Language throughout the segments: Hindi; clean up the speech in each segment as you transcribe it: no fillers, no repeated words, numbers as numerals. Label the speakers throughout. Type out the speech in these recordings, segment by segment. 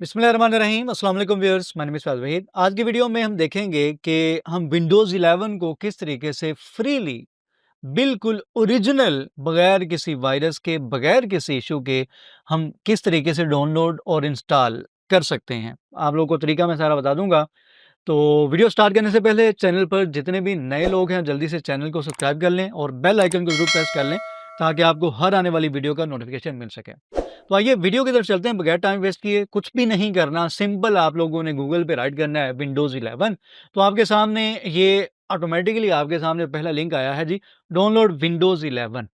Speaker 1: बिस्मिल्लाहिर्रहमानिर्रहीम अस्सलाम वालेकुम व्यूअर्स, माय नेम इज़ फैज़ वहीद। आज की वीडियो में हम देखेंगे कि हम विंडोज़ 11 को किस तरीके से फ्रीली बिल्कुल ओरिजिनल बगैर किसी वायरस के, बगैर किसी इशू के हम किस तरीके से डाउनलोड और इंस्टॉल कर सकते हैं। आप लोगों को तरीका मैं सारा बता दूंगा। तो वीडियो स्टार्ट करने से पहले चैनल पर जितने भी नए लोग हैं जल्दी से चैनल को सब्सक्राइब कर लें और बेल आइकन को जरूर प्रेस कर लें ताकि आपको हर आने वाली वीडियो का नोटिफिकेशन मिल सके। तो आइए वीडियो की तरफ चलते हैं बगैर टाइम वेस्ट किए। कुछ भी नहीं करना, सिंपल आप लोगों ने गूगल पे राइट करना है विंडोज़ 11। तो आपके सामने ये ऑटोमेटिकली आपके सामने पहला लिंक आया है जी, डाउनलोड विंडोज़ 11।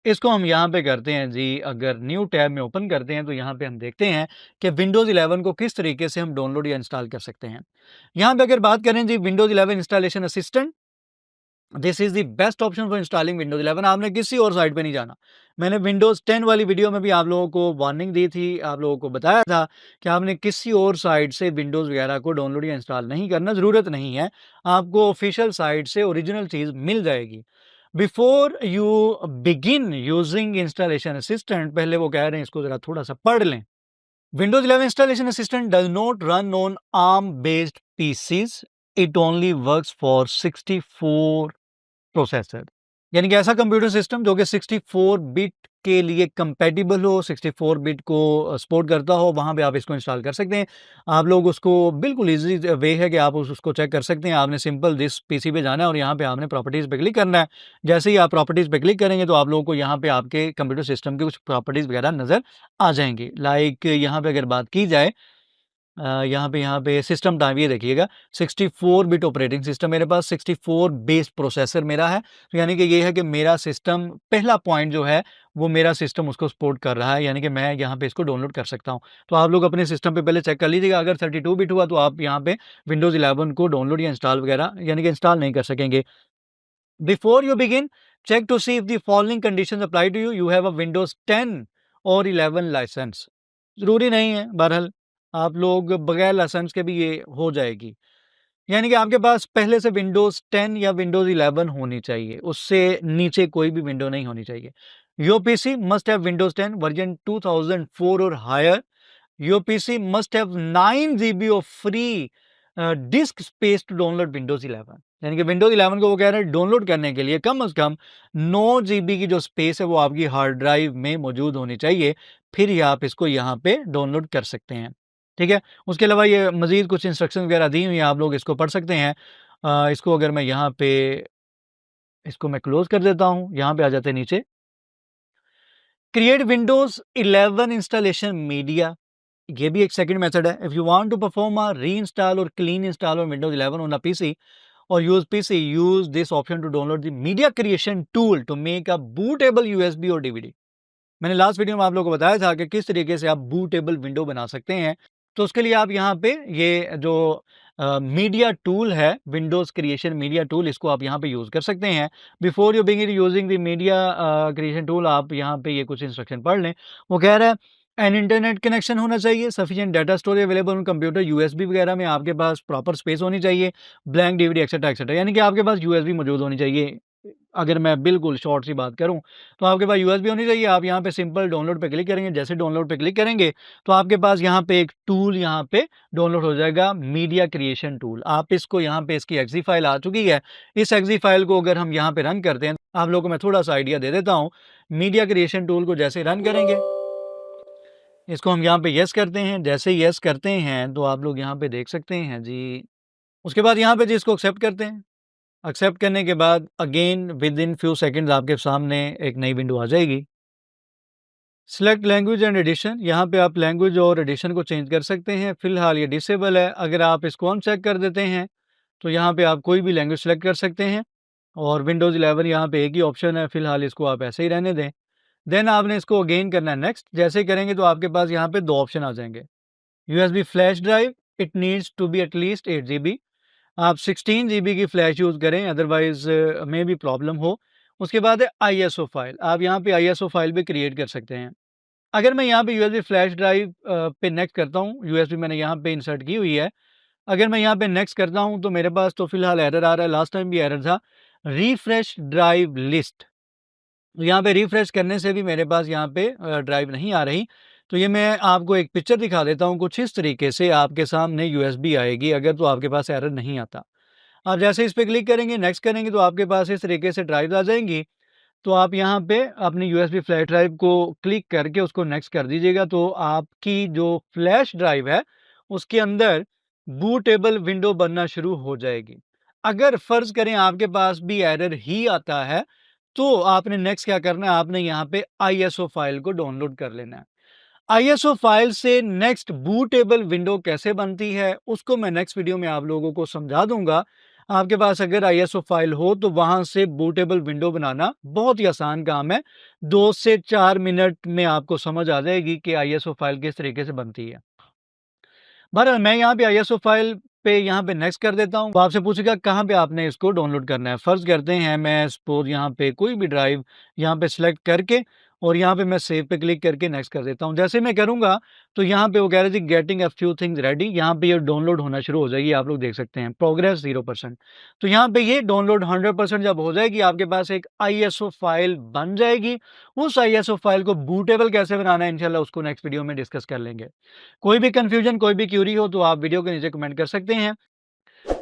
Speaker 1: इसको हम यहाँ पे करते हैं जी, अगर न्यू टैब में ओपन करते हैं तो यहाँ पे हम देखते हैं कि विंडोज़ 11 को किस तरीके से हम डाउनलोड या इंस्टॉल कर सकते हैं। यहाँ पे अगर बात करें जी, Windows 11 installation assistant, this is the best option for installing Windows 11। आपने किसी और साइट पे नहीं जाना। मैंने विंडोज 10 वाली वीडियो में भी आप लोगों को वार्निंग दी थी, आप लोगों को बताया था कि आपने किसी और साइट से विंडोज वगैरह को डाउनलोड या इंस्टॉल नहीं करना, जरूरत नहीं है। आपको ऑफिशियल साइट से ओरिजिनल चीज मिल जाएगी। Before you begin using installation assistant, पहले वो कह रहे हैं इसको जरा थोड़ा सा पढ़ लें। Windows 11 installation assistant does not run on ARM-based PCs. It only works for 64 processor, यानी कि ऐसा कंप्यूटर सिस्टम जो कि 64 बिट के लिए कंपेटिबल हो, 64 बिट को सपोर्ट करता हो, वहां पे आप इसको इंस्टॉल कर सकते हैं। आप लोग उसको बिल्कुल इजी वे है कि आप उसको चेक कर सकते हैं। आपने सिंपल दिस पीसी पे जाना है और यहाँ पे आपने प्रॉपर्टीज पे क्लिक करना है। जैसे ही आप प्रॉपर्टीज पे क्लिक करेंगे तो आप लोगों को यहाँ पे आपके कंप्यूटर सिस्टम की कुछ प्रॉपर्टीज वगैरह नजर आ जाएंगी। लाइक यहाँ पे अगर बात की जाए, यहाँ पे सिस्टम टाइप ये देखिएगा, 64 बिट ऑपरेटिंग सिस्टम मेरे पास, 64 बेस्ड प्रोसेसर मेरा है। तो यानी कि ये है कि मेरा सिस्टम, पहला पॉइंट जो है वो मेरा सिस्टम उसको सपोर्ट कर रहा है, यानी कि मैं यहाँ पे इसको डाउनलोड कर सकता हूँ। तो आप लोग अपने सिस्टम पे पहले चेक कर लीजिएगा। अगर 32 बिट हुआ तो आप यहाँ पे विंडोज 11 को डाउनलोड या इंस्टॉल वगैरह यानी कि इंस्टॉल नहीं कर सकेंगे। Before you begin, check to see if the following conditions apply to you. You have a Windows 10 और 11 लाइसेंस। जरूरी नहीं है, बहरहाल आप लोग बगैर लाइसेंस के भी ये हो जाएगी। यानी कि आपके पास पहले से विंडोज 10 या विंडोज 11 होनी चाहिए, उससे नीचे कोई भी विंडो नहीं होनी चाहिए। Your PC must have Windows 10 version 2004 और higher. Your PC must have 9 GB of free disk space to download Windows 11। यानी कि विंडोज 11 को वो कह रहे हैं डाउनलोड करने के लिए कम से कम 9 GB की जो स्पेस है वो आपकी हार्ड ड्राइव में मौजूद होनी चाहिए, फिर ही आप इसको यहाँ पे डाउनलोड कर सकते हैं। ठीक है, उसके अलावा ये मजीद कुछ इंस्ट्रक्शन वगैरह दी हुई हैं, आप लोग इसको पढ़ सकते हैं। इसको अगर मैं यहाँ पे इसको मैं क्लोज कर देता हूँ, यहाँ पे आ जाते हैं नीचे। क्रिएट विंडोज 11 इंस्टॉलेशन मीडिया, ये भी एक सेकंड मेथड है। If you want to perform a reinstall और clean install on Windows 11 on a PC और use PC, use this option to download the media creation tool to make a bootable USB और डीवीडी। मैंने लास्ट वीडियो में आप लोगों को बताया था कि किस तरीके से आप बूटेबल विंडो बना सकते हैं। तो उसके लिए आप यहाँ पे ये जो मीडिया टूल है, विंडोज क्रिएशन मीडिया टूल, इसको आप यहाँ पे यूज कर सकते हैं। Before you begin using the media creation tool, आप यहाँ पे ये कुछ इंस्ट्रक्शन पढ़ लें। वो कह रहा है एन इंटरनेट कनेक्शन होना चाहिए, sufficient data storage available on computer, USB वगैरह में आपके पास प्रॉपर स्पेस होनी चाहिए, ब्लैंक डीवीडी एक्सेट्रा एक्सेट्रा, यानी कि आपके पास यूएसबी मौजूद होनी चाहिए। अगर मैं बिल्कुल शॉर्ट सी बात करूं तो आपके पास यूएसबी होनी चाहिए। आप यहाँ पे सिंपल डाउनलोड पे क्लिक करेंगे। जैसे डाउनलोड पे क्लिक करेंगे तो आपके पास यहाँ पे एक टूल यहाँ पे डाउनलोड हो जाएगा, मीडिया क्रिएशन टूल। आप इसको यहाँ पे, इसकी एक्सी फाइल आ चुकी है। इस एक्सी फाइल को अगर हम यहाँ पे रन करते हैं, आप लोगों को मैं थोड़ा सा आइडिया दे देता हूँ। मीडिया क्रिएशन टूल को जैसे रन करेंगे, इसको हम यहाँ पे यस करते हैं। जैसे यस करते हैं तो आप लोग यहाँ पे देख सकते हैं जी, उसके बाद यहाँ पे जी इसको एक्सेप्ट करते हैं। एक्सेप्ट करने के बाद again with in few seconds आपके सामने एक नई विंडो आ जाएगी। सिलेक्ट लैंग्वेज एंड एडिशन, यहाँ पे आप लैंग्वेज और एडिशन को चेंज कर सकते हैं। फिलहाल ये डिसेबल है। अगर आप इसको अनचेक कर देते हैं तो यहाँ पे आप कोई भी लैंग्वेज सेलेक्ट कर सकते हैं और विंडोज़ 11 यहाँ पे एक ही ऑप्शन है। फिलहाल इसको आप ऐसे ही रहने दें। देन आपने इसको अगेन करना है नेक्स्ट। जैसे ही करेंगे तो आपके पास यहाँ पे दो ऑप्शन आ जाएंगे। USB flash drive, it needs to be at least 8 GB। आप 16 GB की फ्लैश यूज़ करें, अदरवाइज में भी प्रॉब्लम हो। उसके बाद है आईएसओ फाइल, आप यहाँ पे आईएसओ फाइल भी क्रिएट कर सकते हैं। अगर मैं यहाँ पे यूएसबी फ्लैश ड्राइव पे नेक्स्ट करता हूँ, यूएसबी मैंने यहाँ पे इंसर्ट की हुई है। अगर मैं यहाँ पे नेक्स्ट करता हूँ तो मेरे पास तो फिलहाल एरर आ रहा है, लास्ट टाइम भी एरर था। रिफ्रेश ड्राइव लिस्ट, यहाँ पे रिफ्रेश करने से भी मेरे पास यहाँ पे ड्राइव नहीं आ रही। तो ये मैं आपको एक पिक्चर दिखा देता हूँ, कुछ इस तरीके से आपके सामने यूएसबी आएगी अगर तो आपके पास एरर नहीं आता। आप जैसे इस पे क्लिक करेंगे, नेक्स्ट करेंगे तो आपके पास इस तरीके से ड्राइव आ जाएँगी। तो आप यहाँ पे अपनी यूएसबी फ्लैश ड्राइव को क्लिक करके उसको नेक्स्ट कर दीजिएगा, तो आपकी जो फ्लैश ड्राइव है, उसके अंदर बूटेबल विंडो बनना शुरू हो जाएगी। अगर फ़र्ज़ करें आपके पास भी एरर ही आता है, तो आपने नेक्स्ट क्या करना है, आपने यहाँ पे आईएसओ फ़ाइल को डाउनलोड कर लेना है। आईएसओ फ़ाइल से नेक्स्ट बूटेबल विंडो कैसे बनती है, उसको मैं नेक्स्ट वीडियो में आप लोगों को समझा दूँगा। आपके पास अगर आईएसओ फ़ाइल हो तो वहाँ से बूटेबल विंडो बनाना बहुत ही आसान काम है। 2 से 4 मिनट में आपको समझ आ जाएगी कि आईएसओ फ़ाइल किस तरीके से बनती है। बहरहाल मैं यहाँ पे आईएसओ फ़ाइल पे यहाँ पे नेक्स्ट कर देता हूँ। वो आपसे पूछेगा कहाँ पे आपने इसको डाउनलोड करना है। फ़र्ज़ करते हैं मैं सपोज़ यहाँ पे कोई भी ड्राइव यहाँ पे सिलेक्ट करके और यहाँ पे मैं सेव पे क्लिक करके नेक्स्ट कर देता हूँ। जैसे मैं करूँगा तो यहाँ पे वो कह रही थी getting a few things ready, यहाँ पे ये डाउनलोड होना शुरू हो जाएगी, आप लोग देख सकते हैं। प्रोग्रेस 0%। तो यहाँ पे ये डाउनलोड 100% जब हो जाएगी आपके पास एक आईएसओ फ़ाइल बन जाएगी। उस आईएसओ फ़ाइल को बूटेबल कैसे बनाना है इंशाल्लाह उसको नेक्स्ट वीडियो में डिस्कस कर लेंगे। कोई भी कन्फ्यूजन, कोई भी क्यूरी हो तो आप वीडियो के नीचे कमेंट कर सकते हैं।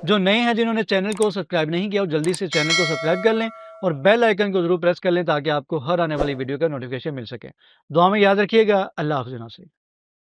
Speaker 1: जो नए हैं जिन्होंने चैनल को सब्सक्राइब नहीं किया, वो जल्दी से चैनल को सब्सक्राइब कर लें और बेल आइकन को ज़रूर प्रेस कर लें ताकि आपको हर आने वाली वीडियो का नोटिफिकेशन मिल सके। दुआ में याद रखिएगा। अल्लाह हाफ़िज़।